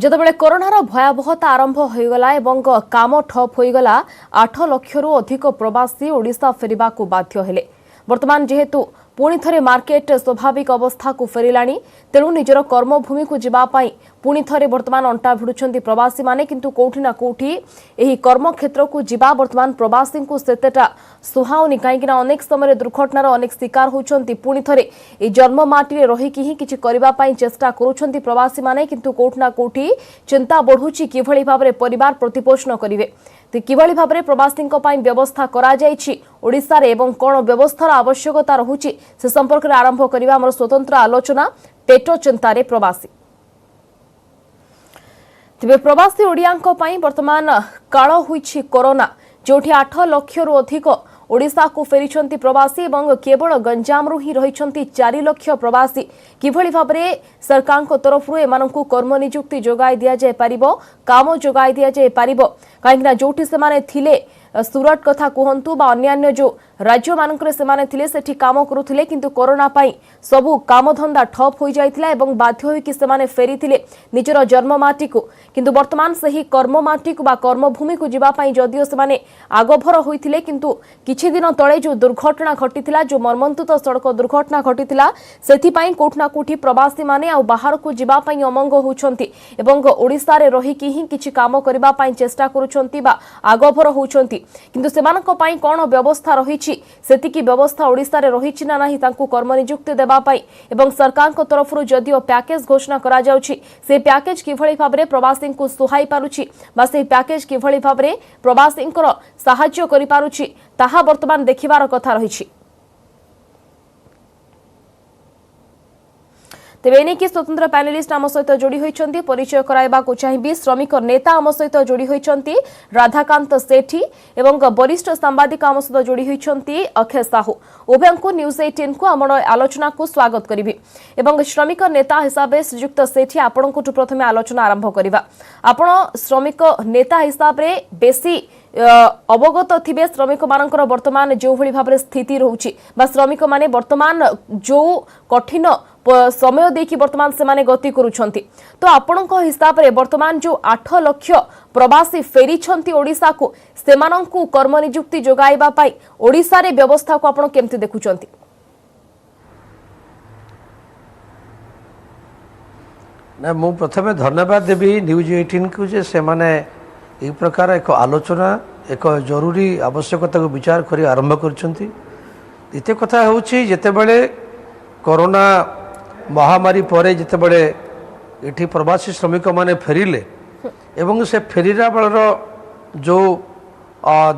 যেতবে করোনার ভয়াবহতা আরম্ভ হয়ে গলা এবং কাম ঠপ হয়ে গলা 8 লক্ষরু অধিক প্রবাসী ওড়িশা ফেরিবাকু বাধ্য হেলে। বর্তমান যেহেতু পুনি থরে মার্কেট স্বাভাবিক অবস্থাকু ফেরিলানি তেণু নিজের কর্মভূমিকু যাওয়া পুনি থরে বর্তমান অন্টা ভিড়ুଛନ୍ତି প্রবাসী মানে কিন্তু কোউঠি না কোউঠি এই কর্মক্ষেত্রকু যা বর্তমান প্রবাসীଙ୍କୁ সেতেটা সুহাউনি কাইকিনা অনেক সময় দুর্ঘটনার অনেক শিকার হচ্ছেন পুনি থরে এই জন্মমাটিরে রহিকি হি কিছু করিবা পাই চেষ্টা করুଛନ୍ତି প্রবাসী মানে কিন্তু কোউঠি না কোউঠি চিন্তা বঢ়ুছি কিভଳି ভাবে পরিবার প্রতিপোষণ করিবে কিভাবে ভাবে প্রবাসী ব্যবস্থা করা যাইছি ওড়িশার এবং কোন ব্যবস্থার আবশ্যকতা রহুছি সে সম্পর্কে আরম্ভ করিবা আমার স্বতন্ত্র আলোচনা পেট চিন্তারে প্রবাসী। তবে প্রবাসী ওড়িয়াঙ্ক পাই বর্তমান কাল হইছি করোনা जोठी 8 लक्षरु अधिक ओडिशा को फेरिछंती प्रवासी एवं केवल गंजामरु ही रहिछंती 4 लक्ष प्रवासी किभଳି भाबरे सरकार को तरफरु एमानंकु कर्म नियुक्ति जोगाई दिया जाय परिबो काम जोगाई दिया जाय परिबो काइकना जोठी से माने थिले सूरत कथा कहंतु बा अन्यान्य जो राज्य मानकरे से माने थिले सेठी काम करूथिले किंतु कोरोना पाई सबु काम धंदा ठप होई जायतिला एवं बाध्य होई कि से माने फेरिथिले निजर जन्म माटी को किंतु वर्तमान सही कर्म माटी को बा कर्मभूमि को जिबा पाई जदियो से माने आगभर होइथिले किंतु किछि दिन तळे जो दुर्घटना घटिथिला जो मर्मन्तुत सड़क दुर्घटना घटिथिला सेथि पाई कोठना कोठी प्रवासी माने आ बाहर को जिबा पाई अमंग होउछंती एवं ओडिसा रे रही कि ही किछि काम करिबा पाई चेष्टा करूछंती बा आगभर होउछंती किंतु सेमानक पाई कोन व्यवस्था रहिछि सेतिकी व्यवस्था ओडिसा रे रहिछि ना नाही तांकु कर्म नियुक्ति देबा पाई एवं सरकार को तरफरु जदियो पैकेज घोषणा करा जाउछि से पैकेज किभଳି भाबरे प्रवासी को सुहाई पारुछि बा से पैकेज किभଳି भाबरे प्रवासी को सहाय्य करि पारुछि ताहा वर्तमान देखिबार कथा रहिछि। तेबे कि स्वतंत्र पैनलिस्ट आम सहित जोड़ी होइछंती परिचय कराइबा को चाहिबी श्रमिक नेता आम सहित जोड़ी होइछंती राधाकांत सेठी एवं वरिष्ठ सांबादिक आम सहित जोड़ी होइछंती अक्षय साहू उभयंकु न्यूज 18 को आम आलोचना को स्वागत करिबी एवं श्रमिक नेता हिसाब से श्रीयुक्त सेठी आपनकु प्रथमे आलोचना आरंभ करिबा आपण श्रमिक नेता हिसाब रे बेसी अवगत थिबे श्रमिक मानकर वर्तमान जो भली भाबरे स्थिति रहउची बा श्रमिक माने वर्तमान जो कठिन समय देखि वर्तमान से माने गति करूछंती तो आपनक हिसाब रे वर्तमान जो 8 लक्ष प्रवासी फेरी छंती ओडिसा को सेमानंकु कर्म नियुक्ति जोगाइबा पाई ओडिसा रे व्यवस्था को आपण केमति देखुछंती? ना मु प्रथमे धन्यवाद देबी न्यूज 18 को जे से माने एक प्रकार एक आलोचना एक जरूरी आवश्यकता को विचार करी आरंभ करछंती। द्वितीय कथा होउछि जेते बेले कोरोना महामारी परे जेते बेले एठी प्रवासी श्रमिक माने फेरिले एवं से फेरिरा बेलर जो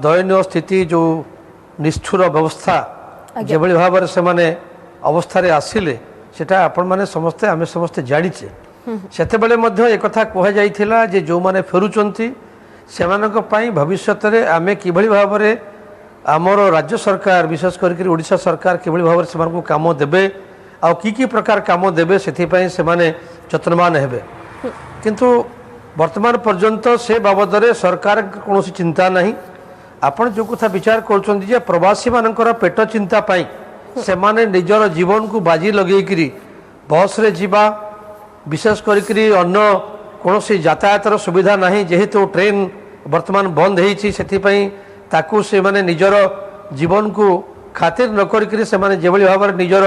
दयनीय स्थिति जो निष्ठुर व्यवस्था जे भली भाबरे से माने अवस्था रे आसिले सेटा आपण माने समस्ते आमे समस्ते जानिचे सेते बेले मध्ये एक कथा कह जाइथिला जे जो माने फेरुचंती सेमानक पई भविष्यत रे आमे किभली भाबरे आमर राज्य सरकार विशेष करके ओडिशा सरकार किभली भाबरे सेमानकु काम देबे आ की प्रकार काम देबे सेथि पई सेमाने यत्नवान हेबे किंतु वर्तमान पर्यंत से बाबद रे सरकार कोनोसी चिंता नहीं। आपण जो कथा विचार करछन्ती जे प्रवासी मानकर पेट चिंता पई सेमाने निजर जीवन को बाजी लगेकिरी बस रे जीवा विशेष करके अन्य कोनोसी यातायातर सुविधा नहीं जेहेतु ट्रेन वर्तमान बंद होइछि सेथिपई ताकू से माने निजर जीवन को खातिर न करके से माने जेभली भाबरे निजर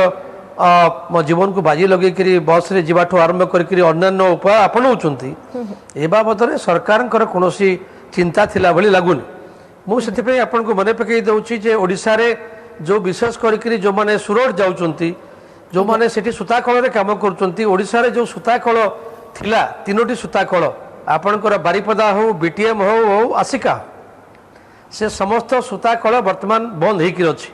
जीवन को बाजी लगे करी बस रे जीवाठू आरंभ करके अन्यान्य उपाय अपनाउछंती ए बाबद सरकार कोनोसी चिंता थिला भली लागुनी। मु सेथिपई आपन को मने पकई दउछि जे ओडिसा रे जो विशेष करके जो माने सुरत जाउछंती जो माने सेठी सुताकळ रे काम करछंती ओडिसा रे जो सुताकळ थिला तीनोटी सुताकळ आपनकर बारिपदा हो बीटीएम हो आसिका से समस्त सुताकळ वर्तमान बंद होइकि अछि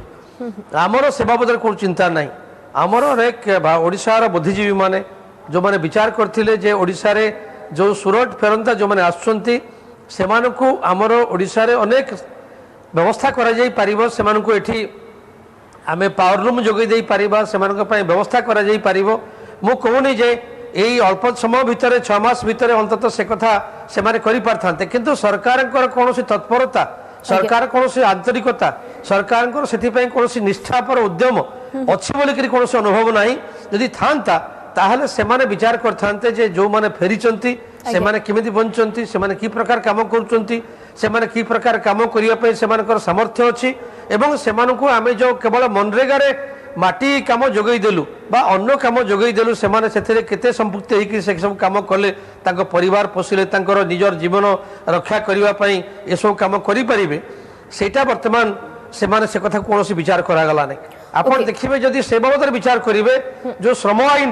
आमर से बाबद को चिंता नहीं। आमर एक ओडिशार बुद्धिजीवी माने जो माने विचार करथिले जे ओडिसा रे जो सुरत फेरंता जो माने आछंती सेमानकु आमर ओडिसा रे अनेक व्यवस्था करा जाई परिबो सेमानकु एठी आमे पावर रूम जोगै देई परिबा सेमानक पय व्यवस्था करा जाई परिबो। मु कहूनी जे यही अल्प समय भितर 6 मास भितर अंततः से कथा से माने करि पारथांते किंतु सरकार कौन तत्परता सरकार कौन आंतरिकता सरकार से निष्ठा पर उद्यम अच्छी बोलिक कौन अनुभव ना जदि था ताहले सेमाने विचार करथान्ते जे जो माने फेरिचंती सेमाने किमिति बंचंती सेमाने की प्रकार काम करूचंती सेमाने की प्रकार काम करिया पे सेमानकर सामर्थ्य अछि एवं सेमानकु आमे जो केवल मनरेगा रे माटी काम जोगई देलु बा अन्य काम जोगई देलु सेमाने सेथिरे केते संपुक्त हेकि से सब काम कले तांको परिवार पोसिले तांकर निजर जीवन रक्षा करिवा पई ए सब काम करि परिबे सेटा वर्तमान सेमाने से कथा कोनोसी विचार करा गला नै आपण देखिबे जदि से बाबद विचार करिवे जो श्रम आईन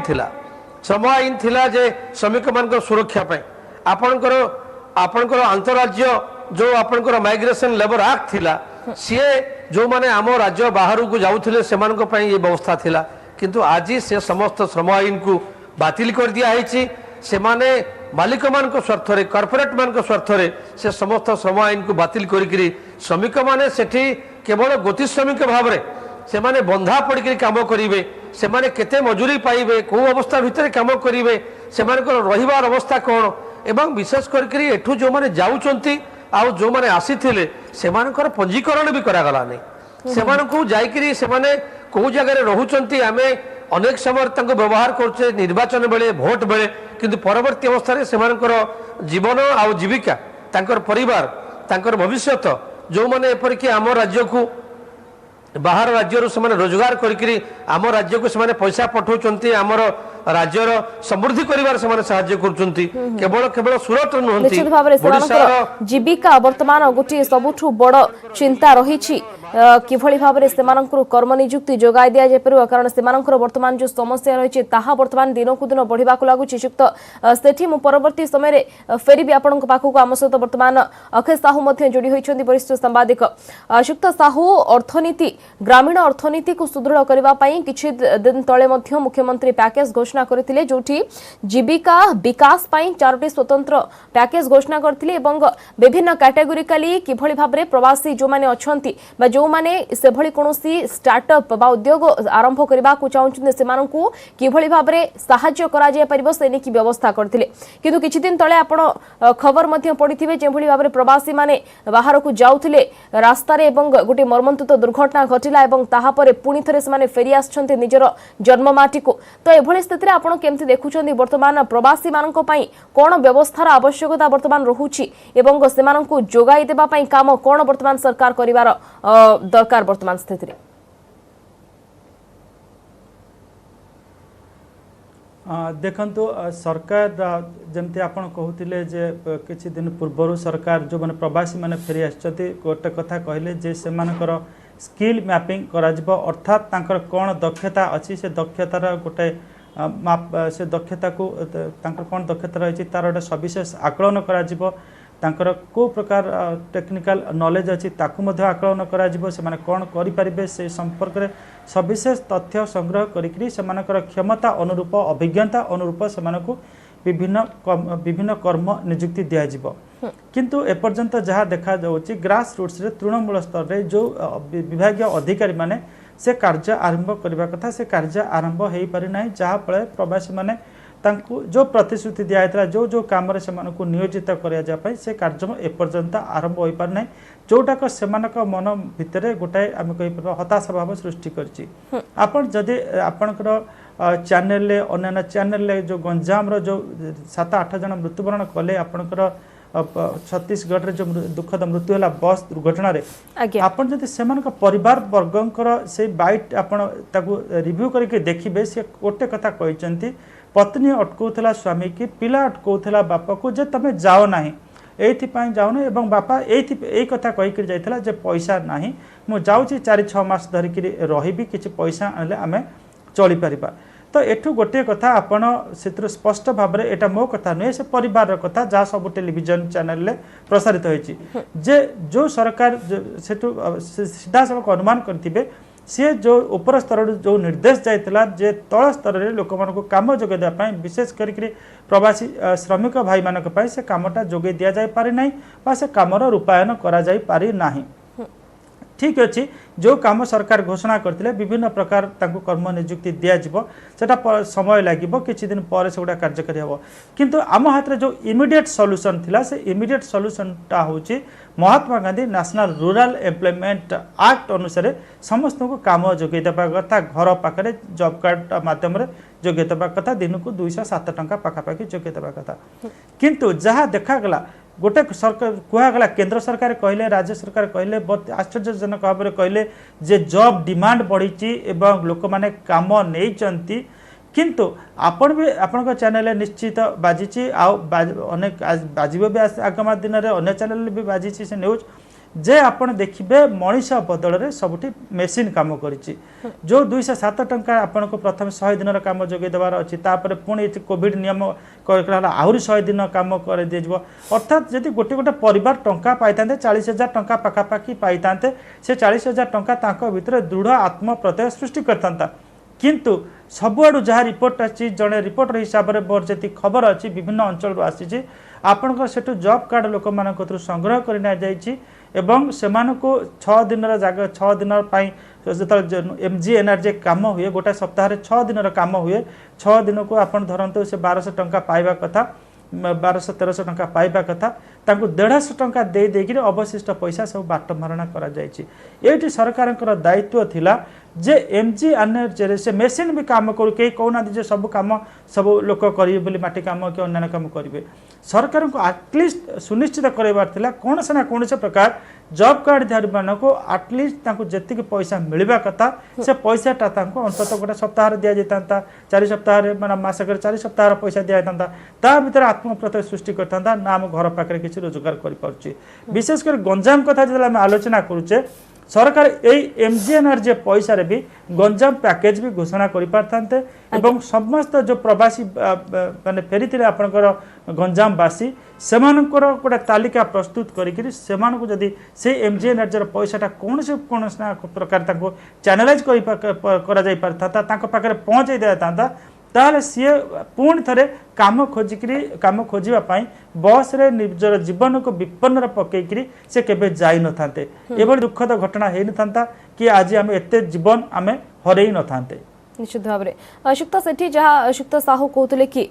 थिला जे श्रमिक मान सुरक्षा पाई आपणकर अंतरराज्य जो आपणकर माइग्रेशन लेबर एक्ट थिला सीए जो माने आम राज्य बाहर को जाउथिले सेमानक पई ये व्यवस्था थिला किंतु आज से समस्त श्रम आईन को बातिल कर दिया हैछि सेमाने मालिक मान स्वार्थ रे कॉर्पोरेट मान स्वार्थ रे से समस्त श्रम आईन को बातिल करिकरी श्रमिक माने सेठी केवल गति श्रमिक भाव रे सेमाने बंधा पड़िक काम करेंगे सेमाने केते मजूरी पाइबे को अवस्था भितर काम करेंगे सेमानकर रहिबार अवस्था कौन एवं विशेष करके एठू जो माने जाउचंती आउ जो माने आसीथिले सेमानकर पंजीकरण भी करागला नहीं सेमानकु जाइकरी सेमाने को जगह रे रहुचंती आमे अनेक समय तंको व्यवहार करछे निर्वाचन बेले भोट बेले किंतु परवर्ती अवस्था रे सेमानकर जीवन आउ जीविका तांकर परिवार तांकर भविष्यत जो माने एपर कि आम राज्य को बाहर राज्य से रोजगार करी आम राज्य को से पैसा पठाउछंती आमर राज्यर समृद्धि करिवार से सहाय्य करछंती केवल केवल सूरत निश्चित भाव में जीविका वर्तमान गोटे सबुठु बड़ चिंता रही किभली भाव में कर्म नियुक्ति जोगाई दि जापर कारण से वर्तमान जो समस्या रही वर्तमान दिन को दिन बढ़ा लगुच युक्त सेठी मु परवर्ती समय फेरी आपण पाखक आम सहित वर्तमान अक्षय साहू जोड़ी होती वरिष्ठ सांबादिक युक्त साहू अर्थनीति ग्रामीण अर्थनीति को सुदृढ़ करने किछि दिन तले मुख्यमंत्री पैकेज घोषणा करथिले जोठी जीविका विकास पई 4टी स्वतंत्र पैकेज घोषणा करथिले एवं विभिन्न कैटेगोरिकली किभली भाबरे प्रवासी जो माने अछंती बा जो माने से भली कोनोसी स्टार्टअप बा उद्योग आरंभ करबा को चाहुछन से मानकू किभली भाबरे सहाय्य करा जाय परिबो सेने की व्यवस्था करथिले किंतु किछि दिन तळे आपण खबर मध्ये पडिथिबे जे भली भाबरे प्रवासी माने बाहर को जाउथिले रास्ता रे एवं गोटे मर्मन्तुत दुर्घटना घटिला एवं ताहा परे पुणी थरे से माने फेरी आछंती निजर जन्ममाटी को तो एभली स्थिति आपण केमति देखुछन्ती वर्तमान प्रवासी मानक पई कोन व्यवस्थार आवश्यकता वर्तमान रहुछि एवं सेमानकु जोगाई देबा पई काम कोन वर्तमान सरकार करिवार दरकार वर्तमान स्थिति रे देखंतु सरकार जमती आपण कहूतिले जे किछि दिन पूर्व सरकार जो माने प्रवासी माने फेरी आछति गोटे कथा कहले जे सेमानकर स्किल मैपिंग करा जिवो अर्थात तांकर कोन दक्षता अछि से दक्षतार गोटे माप से दक्षता को तांकर कोन दक्षता रही तार गोटे सविशेष आकलन करा जिवो तांकर को प्रकार टेक्निकल नॉलेज अछि ताकू मध्ये आकलन करा जिवो से माने कोन करि परिबे से संपर्क रे सविशेष तथ्य संग्रह करिकरी से मानकर क्षमता अनुरूप अभिज्ञता अनुरूप से मानको विभिन्न कर्म नियुक्ति दिया जिवो किंतु एपर्यंत जहाँ देखा जाउछि ग्रास रूट्स रे तृणमूल स्तर रे जो विभागीय अधिकारी माने से कार्य आरंभ करबा कथा से कार्य आरंभ हेई पारि नाही जहाँ फल प्रवासी माने तांकु जो प्रतिश्रुति दिया था जो जो काम रे सेमानकु नियोजित करिया जा पई से कार्य एपर्यंत आरंभ होई पारि नाही जोटाक सेमानक मन भितरे गोटाए आमे कहि परबा हताशा भाव सृष्टि करछि आपण जदि आपणकर चैनल ले अन्य चैनल ले जो गंजाम रो जो 7-8 जन मृत्युवरण कले आपणकर छत्तीसगढ़ रे जो दुखद मृत्यु है बस दुर्घटना रे आपन जदि सेमान परिवार वर्गंकर से बाइट आपन ताकू रिव्यू करके देखिबे से गोटे कथा कहिसंती पत्नी अटकौला स्वामी की पिला अटकौला बापा को जे तमे जाओ नाही एथि जाओ ना एवं बापा एथि कथा कहिक जाइतला जे पैसा नाही मु जाउची 4-6 मास धरि कि रहिबी किछि पैसा आनले आमे चली परिबा तो एठू गोटे कथा आपण से स्पष्ट भाव में एटा मो कथा नुहे से परिवार कथा जहाँ सब टेलीविजन चैनल ले प्रसारित होइछि जे जो सरकार सेठू सीधा सबक अनुमान करथिबे सी जो ऊपर स्तर जो निर्देश जाइतला जे तल स्तर रे लोक मान को काम जोगे दिया पई विशेष करके प्रवासी श्रमिक भाई मानक पई से कामटा जोगे दिया जाय पारे नाही बा से कामर रूपायन करा जाय पारि नाही ठीक अच्छी जो काम सरकार घोषणा करते विभिन्न प्रकार तांको कर्म नियुक्ति दिज्व सेटा समय लगे किसी दिन पर से कार्यकारी हम किंतु आम हाथ में जो इमिडिएट सॉल्यूशन थिला से इमिडिएट सॉल्यूशनटा होची Mahatma Gandhi national rural employment act अनुसार समस्त को काम जोगे देवा कथा घर पाखे जॉब कार्ड माध्यम जोगे देवा कथा दिन को 207 टंका पाखापाखि जोगे देवा कथा किंतु जहाँ देखागला गोटे सरकार कहगला केंद्र सरकार कहले राज्य सरकार कहले बहुत आश्चर्यजनक भाव में कहले जे जॉब डिमांड बढ़ी एवं लोक माने काम नहीं किंतु आपण भी आपण चैनल निश्चित बाजी अनेक बाजिब भी आगामी दिन में अन्य चैनल भी बाजी से न्यूज जे आपण देखिए मनीष बदल में सबुठी मेसीन काम करिछि जो 207 टंका आपण को प्रथम 100 दिन काम जोगे देवार अच्छी तापर पुणी कोविड नियम आहरी 100 दिन काम कर दिज्व अर्थात जदि गोटे गोटे परिवार टंका पाई 40,000 टंका पाखापाखि पाई से 40,000 टंका तांको भितर दृढ़ आत्म प्रत्यय सृष्टि करता किंतु सबुआडू जहाँ रिपोर्ट आसी जड़े रिपोर्टर हिसाब से मोर जी खबर अच्छी विभिन्न अंचल आसी आपण से जॉब कार्ड लोक मान संग्रह कर एवं से 6 दिन जगह 6 दिन जो MGNRJ काम हुए गोटे सप्ताह 6 दिन काम हुए 6 दिन को आप धरतु से 1200 टंका पाइबा कथा 1200-1300 टंका पाइबा कथा 150 टंका दे देकी अवशिष्ट पैसा सब बाट मारणा करा जायछि एठी सरकार दायित्व थिला जे MGNRJ से मेसीन भी काम करू कई कहना जे सब काम सब लोक करिवे बोली माटी काम कि अन्य काम करिवे सरकार को एटलिस्ट सुनिश्चित करबार थिला कौन से ना कौन से प्रकार जॉब कार्ड धारी मान को एटलिस्ट जी पैसा मिलवा कथा से पैसाटा अंततः गोटे सप्ताह दि जाता 4 सप्ताह मान मसक 4 सप्ताह पैसा दि जाता ता भीतर आत्म प्रत्यय सृष्टि करता ना आम घर पाखे किसी रोजगार कर विशेषकर गंजाम कथा जो आम आलोचना करुचे सरकार यही MGNRJ पैसा भी गंजाम पैकेज भी घोषणा कर समस्त जो प्रवासी माने फेरी थे आपंकर गंजामवासी से गोटे तालिका प्रस्तुत करी जदि से MGNRJ पैसाटा कौन से प्रकार चैनलाइज कर पाखे पहुँचे दिता ताले सी पुणी थे काम खोजापी बस रे निजर जीवन को विपन्न पकईकरी से केबे जाई न थांते एभली दुखद घटना हो न कि आज आम एत जीवन आम हरई न थांते निश्चित भाव में अशुक्त सेठी जहाँ अशुक्त साहू कहते कि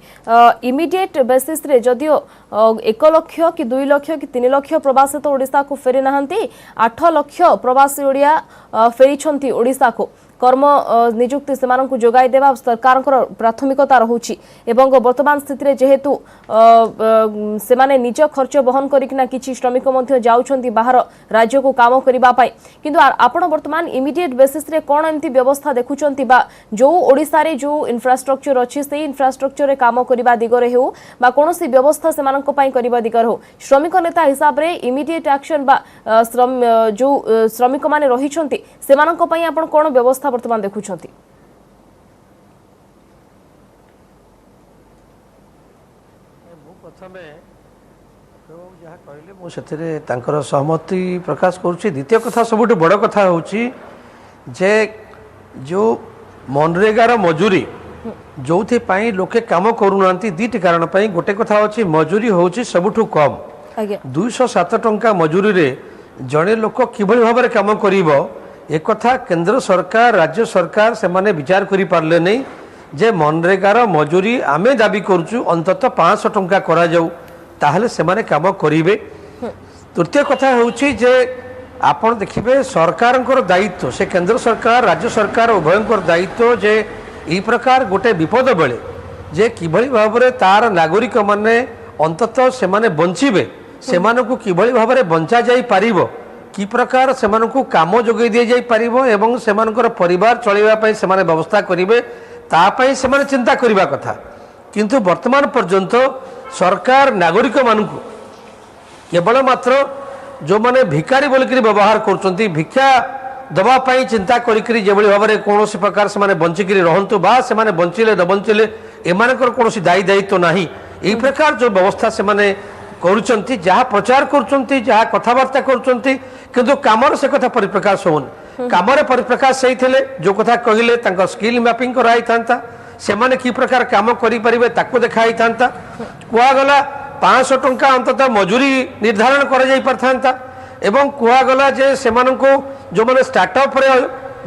इमिडिएट बेसिस रे जदियो 1 लाख कि 2 लाख कि 3 लाख प्रवासी तो ओडिशा को फेरी नहांती 8 लाख प्रवासी ओडिया फेरी ओडिशा को कर्म नियुक्ति से जोगाई देवा सरकार प्राथमिकता रहुछि एवं वर्तमान स्थिति जेहेतु से माने निज खर्च बहन करिकना किछि श्रमिक मध्य जाउछंती बाहर राज्य को काम करिबा पाई किंतु आपण वर्तमान इमिडिएट बेसिस रे कोन एमती व्यवस्था देखुछंती बा जो ओडिसा रे जो इंफ्रास्ट्रक्चर अछि से इंफ्रास्ट्रक्चर रे काम करिबा दिगरे हेउ बा कोनोसी व्यवस्था से मानक पई करिबा दिगर हो श्रमिक नेता हिसाब रे इमिडिएट एक्शन बा जो श्रमिक माने रहिछंती से मानक पई आपण कोन व्यवस्था वर्तमान देखुछंती प्रथमे सहमति प्रकाश करुच्ची द्वितीय कथा सबुठ बड़ कथा होची जे जो मनरेगार मजूरी जो लोके काम करूना दुईटी कारण गोटे कथा होची मजूरी होची सबुठ कम 207 टंका मजूरी रे जड़े लोक किभली भाव में काम करिवो एक कथा केंद्र सरकार राज्य सरकार से माने विचार करि पारले नहीं जे मनरेगार मजूरी आमे दाबी करूचु अंततः 500 टंका करा जाऊ ताहले से माने काम करिवे तृतीय कथा होची जे आपण देखिबे सरकारनकर दायित्व से केंद्र सरकार राज्य सरकार उभयंकर दायित्व जे ई प्रकार गोटे विपद बेले जे किभली भाव में तार नागरिक माने अंततः से माने बंचिबे से मानकु किभली भाव में बंचा जाई पारिबो कि प्रकार से काम जोगे दि जाई पारिबो एवं से परिवार चलैबा से व्यवस्था करेंगे तापाई से चिंता करने कथा किंतु वर्तमान पर्यंत सरकार नागरिक मानकु केवल मात्र जो माने भिकारी बोलिक व्यवहार कर भिक्षा दवापाई चिंता करी जो भाव में कौन प्रकार से बंचिक रहतु बा से बंचिले न बंचिले एमानकर कौन दायी दायित्व ना यही प्रकार जो व्यवस्था से करुचंती जहाँ प्रचार करुचंती जहाँ कथबार्ता करुचंती किंतु कामर से कथा परिप्रकाश होन कामर परिप्रकाश सही थे जो कथा कहले तांका स्किल मैपिंग कराई थांता से माने की प्रकार काम करि परिबे ताको देखाई थांता कुआगला 500 टंका अंततः मजूरी निर्धारण करा जाई परथांता एवं कुआगला जे सेमाननको जो मैंने स्टार्टअप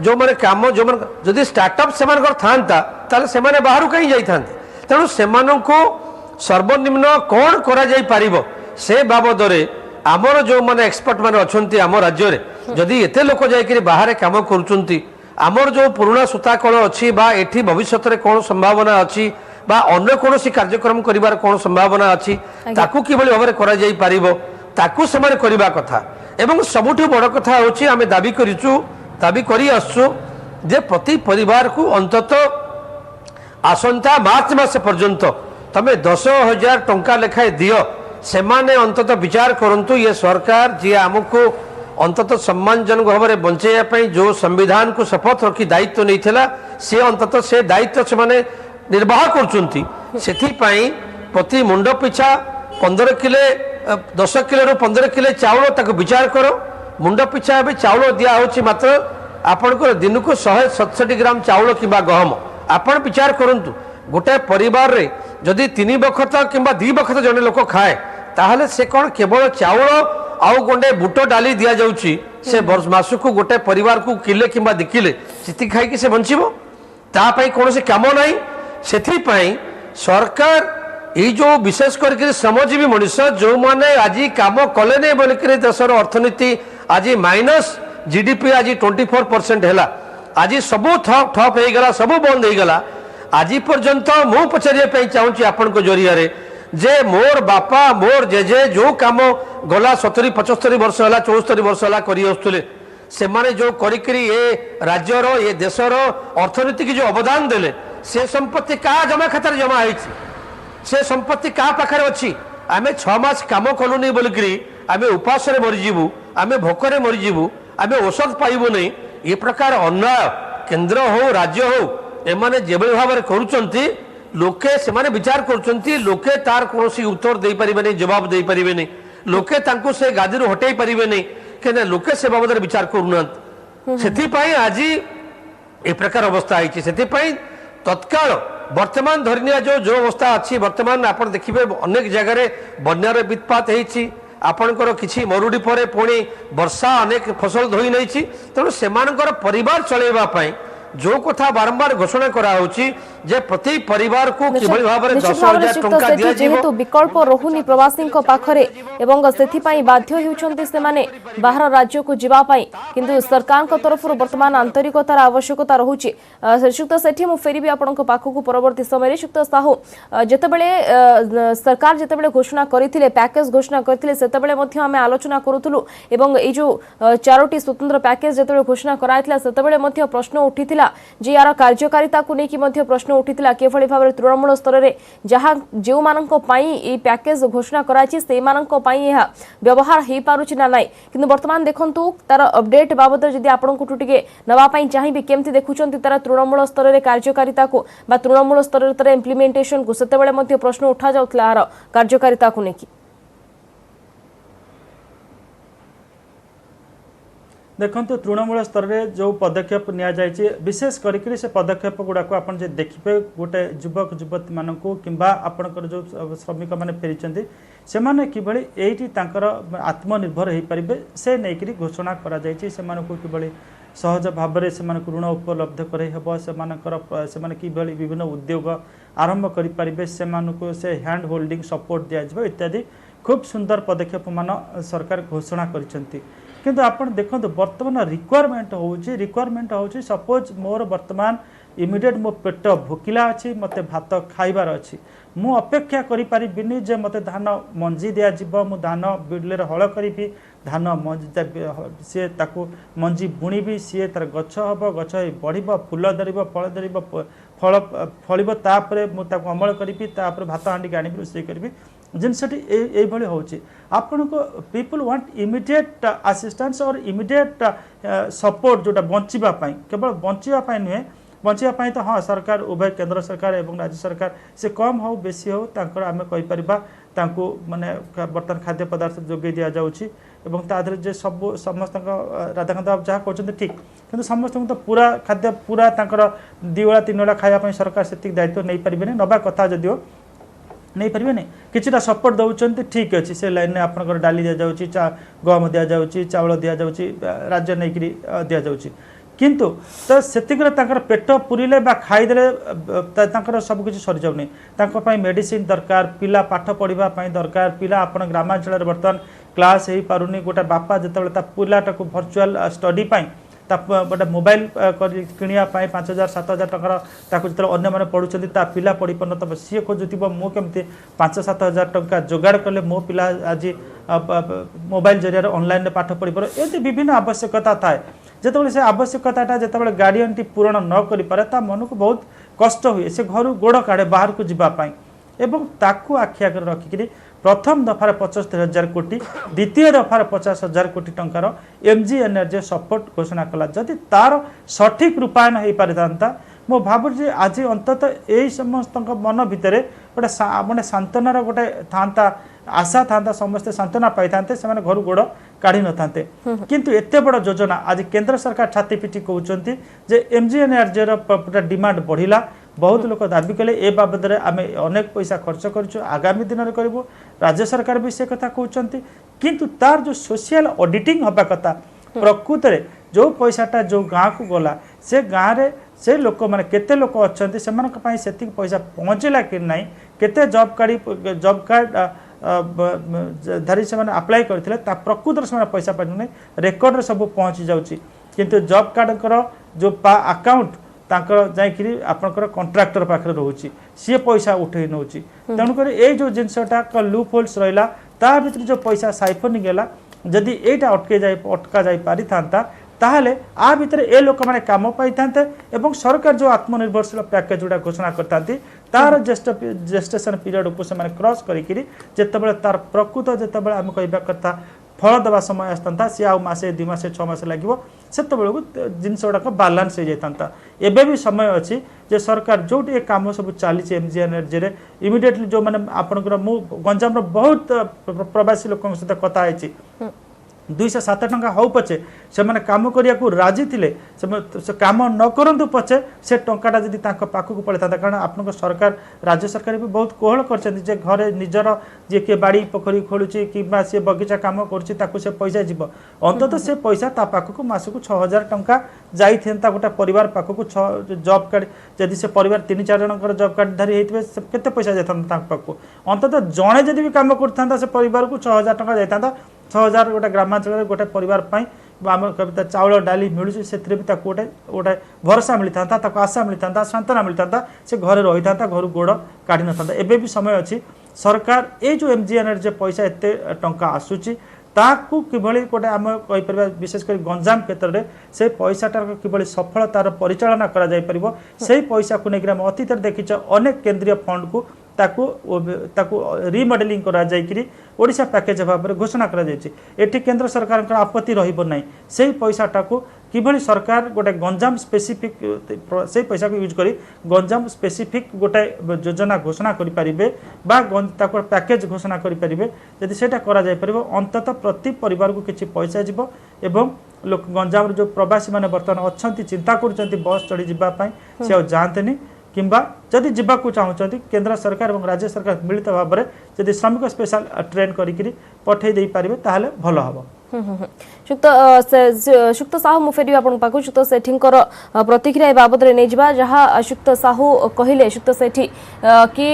जो मैंने काम जो जदि स्टार्टअप से था से बाहर कहीं जाते तेणु से सर्वनिम्न कौन करा जाई पारिबो से बाबद आमर जो माने एक्सपर्ट माने अच्छे आम राज्य में जदि एते लोक जाइकरी बाहर काम करुँच आमर जो पुराना सूता कल अच्छी एठी भविष्य में कौन संभावना अच्छी बा अन्य कौन कार्यक्रम करिवार कौन संभावना अच्छी ताकू किभली भाव में करा जाई पारिबो ताकू सेमाने करिबा कथा एवं सबुठु बड़ कथा होची आमे दाबी करी आसु जे प्रति परिवार को अंततः आसंता मार्च मास पर्यंत तमे 10,000 टंका लेखाए दियो सेमाने अंततः विचार करंतु ये सरकार जी आमको अंततः सम्मानजनक भाव में बंचाई जो संविधान को शपथ रखी दायित्व नहीं थिला से अंततः से दायित्व से माने निर्वाह करचुंती सेथिपाई प्रति मुंड पिछा 15 किले 10 किलो रु 15 किले चाउल ताको विचार करो मुंड पिछा ए चाउल दिया होची मात्र आपनकर दिन को 167 ग्राम चाउल किबा गहम आपण विचार करंतु गोटे परिवार रे जदि 3 बखत किंबा 2 बखत जने लोक खाए ताहले से कौन केवल चाउल आउ गोटे बुट डाली दिया जाउची से मास को गोटे परिवार को किले किंबा 2 किले चिति खाई कि से बंचिबो ता पई कोनो से काम नाही सेथि पई सरकार ये जो विशेष करके श्रमजीवी मनीष जो माने आज काम कले नहीं बोलिक देशर अर्थनीति आज माइनस जीडीपी आज 24% है आज सब ठप हो गला सब बंद हो गला आज पर्यंत मु पचारे चाहूँगी आपण जरिया जे मोर बापा मोर जेजे जो काम गला 70-75 वर्ष है 74 वर्ष है कर से माने जो करी राज्यर ये देशर अर्थनीति की जो अवदान देले से संपत्ति क्या जमा खातार जमा है से संपत्ति क्या पाखे अच्छी आम 6 मास कम कलुनी बोलिकी आम उपास मरीजु आम भोकर मरीजु आम औषध पाइबु नहीं ये प्रकार अन्याय केंद्र हो राज्य हो एमाने जेबे भाव में करुचंती लोके से माने विचार करुचंती लोके तार कोनोसी उत्तर दे परिबे नहीं जवाब दे परिबे नहीं लोके तांको से गादी हटाई परिबे नहीं के लोके से बाबद विचार करूना सेथि पई आज ए प्रकार अवस्था आइछि सेथि पई तत्काल वर्तमान धरनिया जो अवस्था अच्छी वर्तमान आप देखिए अनेक जगह बन्यार वित्पात होती आपणकर किसी मरुड़ी पर पुणी वर्षा अनेक फसल धोई नहीं तेणु से परिवार चलैवाई जो कथा बारंबार घोषणा कराउछि जे प्रति परिवार को किभली भाव में 10,000 टंका दिया जेहेतु विकल्प रहुनी प्रवासी पाखरे एवं सेथिपाई बाध्य हेउछन्ति सेमाने बाहर राज्य को जीवा पाई किंतु सरकार को तरफ वर्तमान आंतरिकतार आवश्यकता रहुछि श्रीयुक्त सेठी मु फेरिबी आपनक पाखकु परवर्ती समय श्रीयुक्त साहू जेतेबेले सरकार जेतेबेले घोषणा करिथिले पैकेज घोषणा करिथिले सेतेबेले मध्ये आमे आलोचना करूथुलु एवं ए जो 4टी स्वतंत्र पैकेज जेतेबेले घोषणा कराइथिला सेतेबेले मध्ये प्रश्न उठिथिला जे यार कार्यकारिता को लेकिन मध्य प्रश्न उठिथिला केवल भाव में तृणमूल स्तर में जहाँ जो मानक पई ए पैकेज घोषणा कराची से मानक पई यह व्यवहार हो पारुछि ना नाही किंतु वर्तमान देखंतु तार अपडेट बाबद जदि आपनकु टिके नवा पई चाहिबे केमति देखुचंती तार तृणमूल स्तर में कार्यकारिता को बा तृणमूल स्तर रे तार इम्प्लीमेंटेशन को सेतेबेले मध्य प्रश्न उठा जाउतला यार कार्यकारिता को लेकिन देखो तृणमूल स्तर में जो पदक्षेप नि विशेष करके से पदक्षेप गुड़ाक आप देखिए गोटे युवक युवती मान कि आपणकर जो श्रमिक मैंने फेरी से किभली यही आत्मनिर्भर हो पारे से नहीं घोषणा कर सहज भाव में से ऋण उपलब्ध करहब से किभली विभिन्न उद्योग आरंभ करें से हैंड होल्डिंग सपोर्ट दिज्व इत्यादि खूब सुंदर पदक्षेप मान सरकार घोषणा करछंती किंतु आप देखो बर्तमान रिक्वायरमेंट हो सपोज मोर बर्तमान इमिडिएट मो पेट भोकिला अच्छी मत भात खाइबार अच्छी मु अपेक्षा करिपारिबिनी जे मते धान मंजी दिया जीव मु धान बिडले हल करी धान मंजी सी ताकू मंजी बुणी सी तार गछ हम गछ बढ़ फूल धर फल धर फल फल अमल करी भात हाँडी आनी रोषे करी जिनसटी ये होची आपन को पीपल वांट इमिडिएट असिस्टेंस और इमिडिएट सपोर्ट जोटा बंचापी केवल बंचापी नुहे बंचापी तो हाँ सरकार उभय केंद्र सरकार और राज्य सरकार से कम हो बेसी हो आम कहीपर माने बर्तमान खाद्य पदार्थ जोगे दि जाऊँगी जे सब समस्त राधाकांत बाबू जहाँ कहते ठीक किंतु समस्त तो पूरा खाद्य पूरा 2 बेला 3 बेला खायापी सरकार से दायित्व नहीं पारे नवा कथा जदिओ नहीं पारे किसी सपोर्ट दौरान ठीक अच्छे से लाइन में आपंकर डाली दि जाऊँगी गहम दि जाऊँगी चाउल दि जाऊँगी राज्य नहीं दि जाऊँगी किंतु तो सेतिक पेट पुरिले बा खाईदे सबकि सरी जाऊनी मेडिसिन दरकार पिला पाठ पढ़ापी दरकार पिला आप ग्रामांचल बर्तमान क्लास हो पारुनी गोटे बापा जो पिलाटा को भर्चुआल स्टडी गोटे मोबाइल किणापी 5,000 7,000 टकर जो अन्य मैंने पढ़ुं पिला पढ़ी पार न सी खोजुव मुझे 5-7 हजार टंका जोगाड़ कले मो पिला आज मोबाइल जरिया ऑनलाइन पाठ पढ़ी पार ये विभिन्न आवश्यकता थाए जो से आवश्यकता जो गार्डियन टी पूरण न कर मन को बहुत कष्ट हुए से घर गोड़ काढ़े बाहर को जीवाई एवं ताकू आखि आगे रखिक प्रथम दफार 75,000 कोटी द्वितीय दफार 50,000 कोटी टंकार MGNRJ सपोर्ट घोषणा कला जदि तार सठिक रूपायन हो पारि था मो भावुँ आज अंततः यही समस्त मन भितर गोटे सांत्वनार गोटे था आशा था समस्ते सांत्वना पाई था से घर गोड़ काढ़ी न था किंतु एत बड़ योजना आज केंद्र सरकार छाती पिटी कहते जे MGNRJ डिमांड बढ़िला बहुत लोग दाबी कले ए बाबद आम अनेक पैसा खर्च कर आगामी दिन में करूँ राज्य सरकार भी से कथा कहते किंतु तार जो सोशल ऑडिटिंग हवा कथा प्रकृत में जो पैसाटा जो गाँव को गला से गाँव में से लोक मैंने केते लोक अच्छा से पैसा पहुँचला कि नहीं केते जॉब कार्ड धारी से अप्लाई करते प्रकृत से पैसा पाने रेकर्ड सब पहुँची जाऊँगी किंतु जॉब कार्ड जो अकाउंट जाकि आपंकर कंट्राक्टर पाखे रोचे सी पैसा उठे नौ तेणुक ये जो जिनसटा लूप होल्स रहा ता भीतर जो पैसा साइफन गला जदि यहाँ अटका जा पारि था ताहले आ भितर ए लोक मैंने कम पाई था सरकार जो आत्मनिर्भरशील पैकेज गुड़ा घोषणा करता तार जेस्टेशन पीरियड को से क्रॉस करते तार प्रकृत जो आम कह कथा फल देवा समय आसता सी आसे 2 मास 6 मास लगे से जिनस गुड़ाक बालांस हो जाता एबे भी समय अच्छी जे सरकार जो काम सब चली MGNRJ इमिडिएटली जो मैंने आपंकर मु गंजाम बहुत प्रवासी लोक सहित कथा है 207 टंका हो पचे से मैंने काम करिया को राजी थिले से काम न करंतु पचे से टंकाटा जदि तांको पाखु पड़े था कारण आपन सरकार राज्य सरकार भी बहुत कोहल करछन जे घरे निजर जे के बाड़ी पोखरी खोलुची कि से बगीचा काम करछि ताकु से पैसा जीव अंततः से पैसा ता पाखु मासकु 6,000 टंका जाई थेंता गोटा परिवार पाखु जॉब कार्ड जदि से परिवार 3-4 जनकर जॉब कार्ड धरी हेतबे केते पैसा जाथन ता पाखु अंततः जणे जदि भी काम करथांता से परिवार को 6,000 टंका जाइथांता 6,000 गोटे ग्रामांचल गोटे परिवार आम कविता चाउल डाली मिलूँ से गोटे गोटे भरोसा मिलता था आशा मिलता सांत्वना मिलता से घरे रही था घर गोड़ काढ़ी न था एबे भी समय अच्छी सरकार ये जो MGNRJ पैसा एत टंका आसूची ताकू किभली गोटे आम कहीपर विशेषकर गंजाम क्षेत्र में से पैसाटार किभली सफल तार परिचालना करा जाय परिबो से पैसा को लेकर आम अतीत देखीच अनेक केंद्रीय फंड को ताकू रिमॉडलिंग करा जायकरी ओडिशा पैकेज भाव में घोषणा करा जायछि एठी केंद्र सरकार आपत्ति रहिबो नै से पैसाटा को किभली सरकार गोटे गंजाम स्पेसिफिक से पैसा को यूज करी गंजाम स्पेसिफिक गोटे योजना घोषणा करि परिबे बा ताको पैकेज घोषणा करि परिबे यदि सेटा करा जाय परिबो अंततः प्रति परिवार को किछि पैसा जीवो एवं लोक गंजाम जो प्रवासी माने बर्तमान अछंती चिंता करूछंती बस चढ़ी जीवा पई से जानतेनी किंबा जदि जीवाक चाहूँगी केंद्र सरकार और राज्य सरकार मिलित भाव में जदि श्रमिक स्पेशल ट्रेन करी पठे दे पारे ताहले भल हम शुक्त साहू मु फेरी आपन पाखु शुक्त सेठींकर प्रतिक्रिया बाबद रे नेजिबा जहाँ शुक्त साहू कहिले शुक्त सेठी कि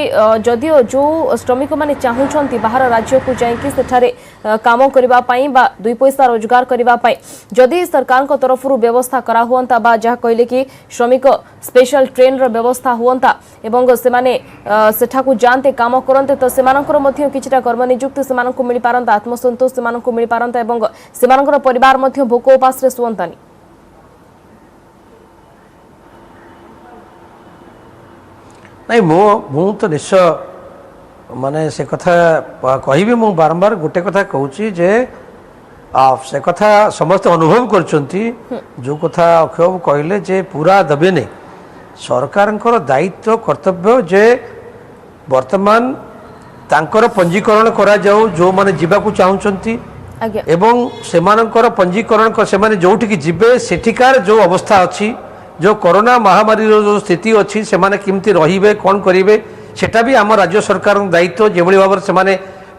जदियो जो श्रमिक माने चाहूछंती बाहर राज्य को जाइकि सेठारे काम करबा पई बा 2 पैसा रोजगार करबा पई जदि सरकार को तरफ व्यवस्था करा हुअंता बा जहाँ कहले कि श्रमिक स्पेशल ट्रेन रो व्यवस्था हुअंता एवं से माने सेठा को जानते काम करंते तो सेमानकर मध्य किछटा कर्म नियुक्ति सेमानकु मिलि पारंता आत्मसंतोष सेमानकु मिलि पारंता एवं सेमानकर परिवार मध्य भोक उपास रे सुवंतानी नहीं मु तो निश्चय माने से कथा कहिबे मु बारंबार गोटे कथा कहूची जे से कथा समस्त अनुभव करचंती जो कथा अक्षय कहले जे पूरा दबे नहीं सरकारଙ୍କର दायित्व कर्तव्य जे वर्तमान तांकर पंजीकरण करा जाऊ जो माने जीवाकू चाहूचंती एवं सेमानकर पंजीकरण से माने जोठी की जीवे सेठिकार जो अवस्था अच्छी जो कोरोना महामारी जो स्थिति अच्छी से माने किमती रहिबे कोन करिवे सेटा भी आम राज्य सरकार दायित्व जो भाव से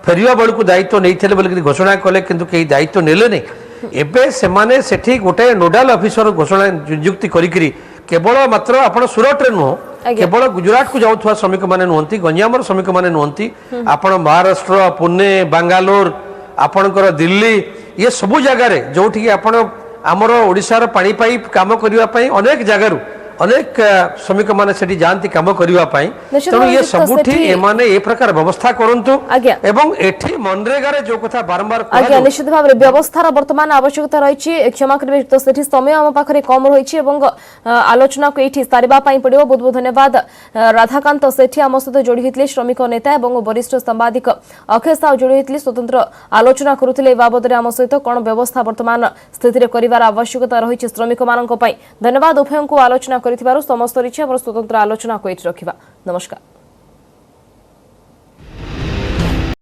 फेरिया बेलू दायित्व नहीं बोलिक घोषणा कले किंतु कई दायित्व नेले एबे सेमाने सेठी गोटे नोडाल ऑफिसर घोषणा नियुक्ति करी केवल मात्र आपण सूरत रे नुह केवल गुजरात को जाऊथवा श्रमिक माने नुहंती गंजामर श्रमिक माने नुहंती आपण महाराष्ट्र पुणे बांगालोर आपणकर दिल्ली ये सबु जगार जोठी आपण आमर ओडिशार पानी पाइप काम करबा पई अनेक जगार अनेक श्रमिक माने सेठी जानती काम करबा पई तेणु ये सबुठी एमाने ए प्रकार व्यवस्था करंतु एवं एठी मनरेगा रे जो कथा बारंबार आज्ञा निश्चित भाव व्यवस्थार वर्तमान आवश्यकता रही क्षमा करेंगे तो सेठी समय आम पाखरे कम रही आलोचना को ये सारिबा पई पड़िबो। बहुत बहुत धन्यवाद राधाकांत सेठी आम सहित जोड़ी होते श्रमिक नेता और वरिष्ठ सांबादिक अक्षय साहू जोड़ी होते स्वतंत्र आलोचना करुले बाबद आम सहित कौन व्यवस्था वर्तमान स्थिति कर आवश्यकता रही श्रमिक मानक पई धन्यवाद उभय को आलोचना समस्त रही स्वतंत्र आलोचना को रखा। नमस्कार।